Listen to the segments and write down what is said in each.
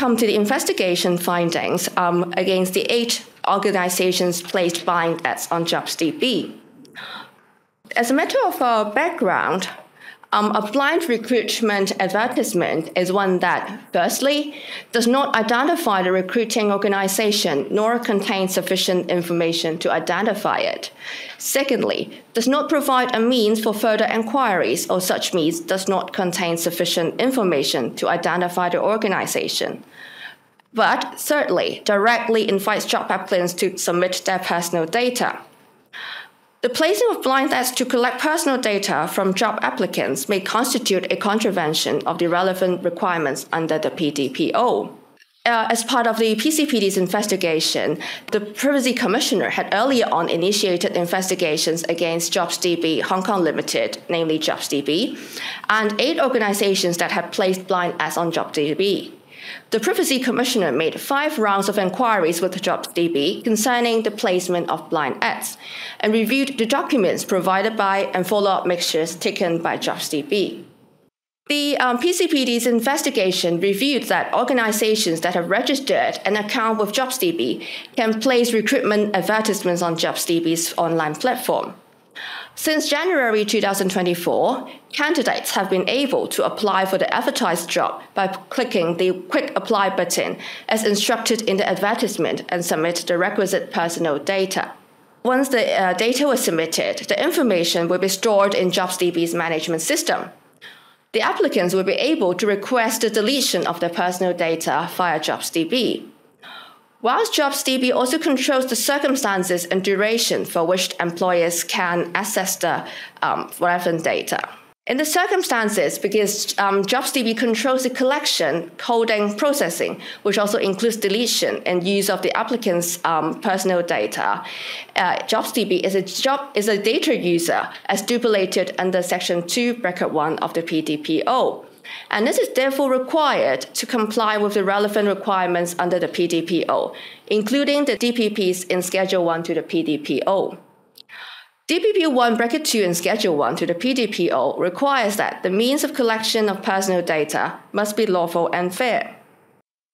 come to the investigation findings against the 8 organizations placed blind ads on JobsDB. As a matter of background, a blind recruitment advertisement is one that, firstly, does not identify the recruiting organization nor contain sufficient information to identify it. Secondly, does not provide a means for further inquiries, or such means does not contain sufficient information to identify the organization. But thirdly, directly invites job applicants to submit their personal data. The placing of blind ads to collect personal data from job applicants may constitute a contravention of the relevant requirements under the PDPO. As part of the PCPD's investigation, the Privacy Commissioner had earlier on initiated investigations against JobsDB Hong Kong Limited, namely JobsDB, and 8 organizations that had placed blind ads on JobsDB. The Privacy Commissioner made 5 rounds of inquiries with JobsDB concerning the placement of blind ads and reviewed the documents provided by and follow-up mixtures taken by JobsDB. The PCPD's investigation reviewed that organizations that have registered an account with JobsDB can place recruitment advertisements on JobsDB's online platform. Since January 2024, candidates have been able to apply for the advertised job by clicking the Quick Apply button as instructed in the advertisement and submit the requisite personal data. Once the data was submitted, the information will be stored in JobsDB's management system. The applicants will be able to request the deletion of their personal data via JobsDB. Whilst JobsDB also controls the circumstances and duration for which employers can access the relevant data. In the circumstances, because JobsDB controls the collection, coding, processing, which also includes deletion and use of the applicant's personal data, JobsDB is a data user as stipulated under Section 2(1) of the PDPO. And this is therefore required to comply with the relevant requirements under the PDPO, including the DPPs in Schedule 1 to the PDPO. DPP 1(2) in Schedule 1 to the PDPO requires that the means of collection of personal data must be lawful and fair.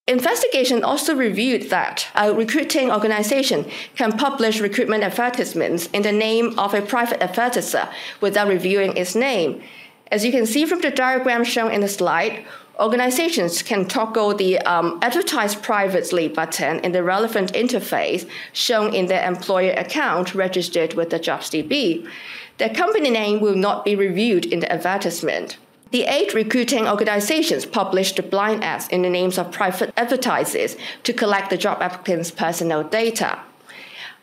Investigation also reviewed that a recruiting organization can publish recruitment advertisements in the name of a private advertiser without reviewing its name. As you can see from the diagram shown in the slide, organizations can toggle the Advertise Privately button in the relevant interface shown in their employer account registered with the JobsDB. Their company name will not be reviewed in the advertisement. The 8 recruiting organizations published the blind ads in the names of private advertisers to collect the job applicants' personal data.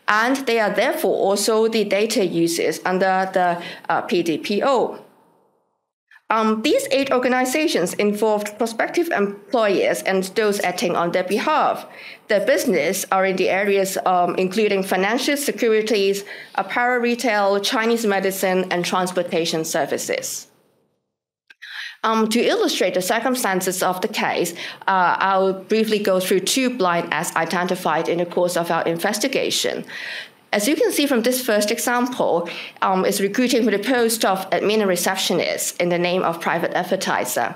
And they are therefore also the data users under the PDPO. These 8 organizations involved prospective employers and those acting on their behalf. Their business are in the areas including financial securities, apparel retail, Chinese medicine, and transportation services. To illustrate the circumstances of the case, I'll briefly go through 2 blind ads identified in the course of our investigation. As you can see from this first example, is recruiting for the post of admin and receptionist in the name of private advertiser.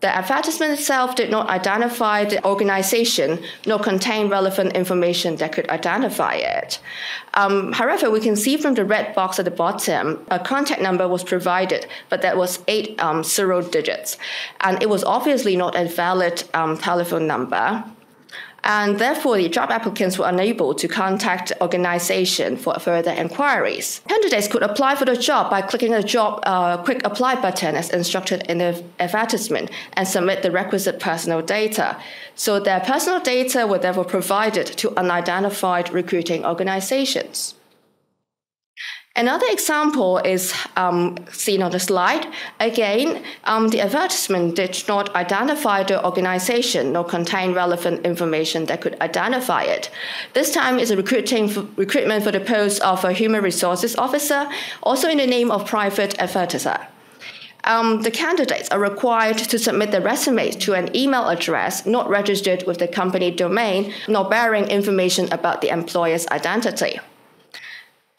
The advertisement itself did not identify the organization nor contain relevant information that could identify it. However, we can see from the red box at the bottom, a contact number was provided, but that was 8 0 digits. And it was obviously not a valid telephone number. And therefore, the job applicants were unable to contact the organization for further inquiries. Candidates could apply for the job by clicking the job Quick Apply button as instructed in the advertisement and submit the requisite personal data. So their personal data were therefore provided to unidentified recruiting organizations. Another example is seen on the slide. Again, the advertisement did not identify the organization nor contain relevant information that could identify it. This time is a recruitment for the post of a human resources officer, also in the name of private advertiser. The candidates are required to submit their resumes to an email address not registered with the company domain, nor bearing information about the employer's identity.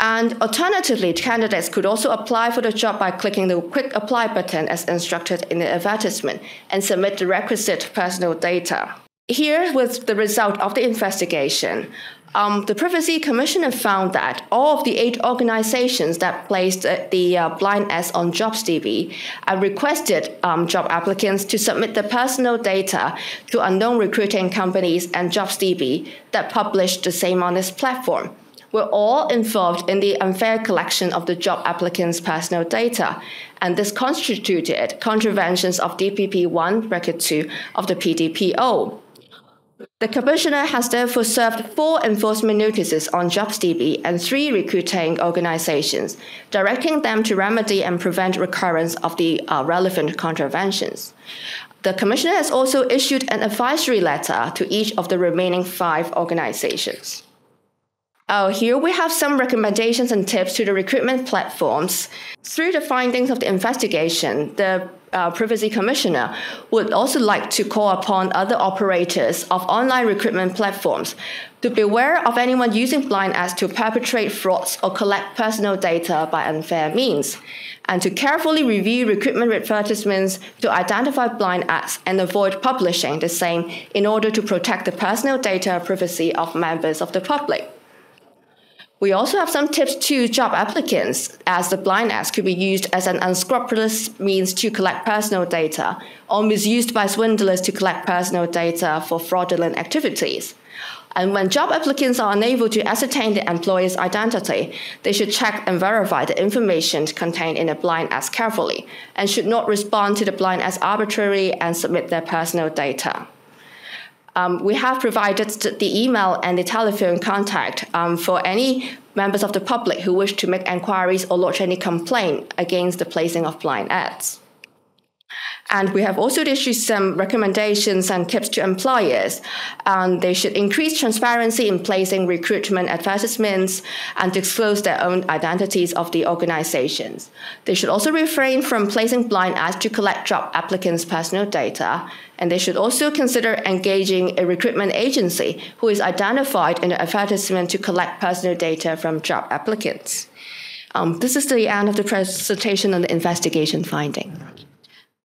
And alternatively, candidates could also apply for the job by clicking the Quick Apply button as instructed in the advertisement and submit the requisite personal data. Here was the result of the investigation. The Privacy Commissioner found that all of the 8 organizations that placed the blind ads on JobsDB requested job applicants to submit their personal data to unknown recruiting companies and JobsDB that published the same on this platform. Were all involved in the unfair collection of the job applicants' personal data, and this constituted contraventions of DPP 1, Bracket 2 of the PDPO. The Commissioner has therefore served 4 enforcement notices on JobsDB and 3 recruiting organizations, directing them to remedy and prevent recurrence of the relevant contraventions. The Commissioner has also issued an advisory letter to each of the remaining 5 organizations. Here we have some recommendations and tips to the recruitment platforms. Through the findings of the investigation, the Privacy Commissioner would also like to call upon other operators of online recruitment platforms to beware of anyone using blind ads to perpetrate frauds or collect personal data by unfair means, and to carefully review recruitment advertisements to identify blind ads and avoid publishing the same in order to protect the personal data privacy of members of the public. We also have some tips to job applicants, as the blind ads could be used as an unscrupulous means to collect personal data or misused by swindlers to collect personal data for fraudulent activities. And when job applicants are unable to ascertain the employer's identity, they should check and verify the information contained in the blind ads carefully and should not respond to the blind ads arbitrarily and submit their personal data. We have provided the email and the telephone contact for any members of the public who wish to make inquiries or lodge any complaint against the placing of blind ads. And we have also issued some recommendations and tips to employers. They should increase transparency in placing recruitment advertisements and disclose their own identities of the organizations. They should also refrain from placing blind ads to collect job applicants' personal data. And they should also consider engaging a recruitment agency who is identified in the advertisement to collect personal data from job applicants. This is the end of the presentation on the investigation finding.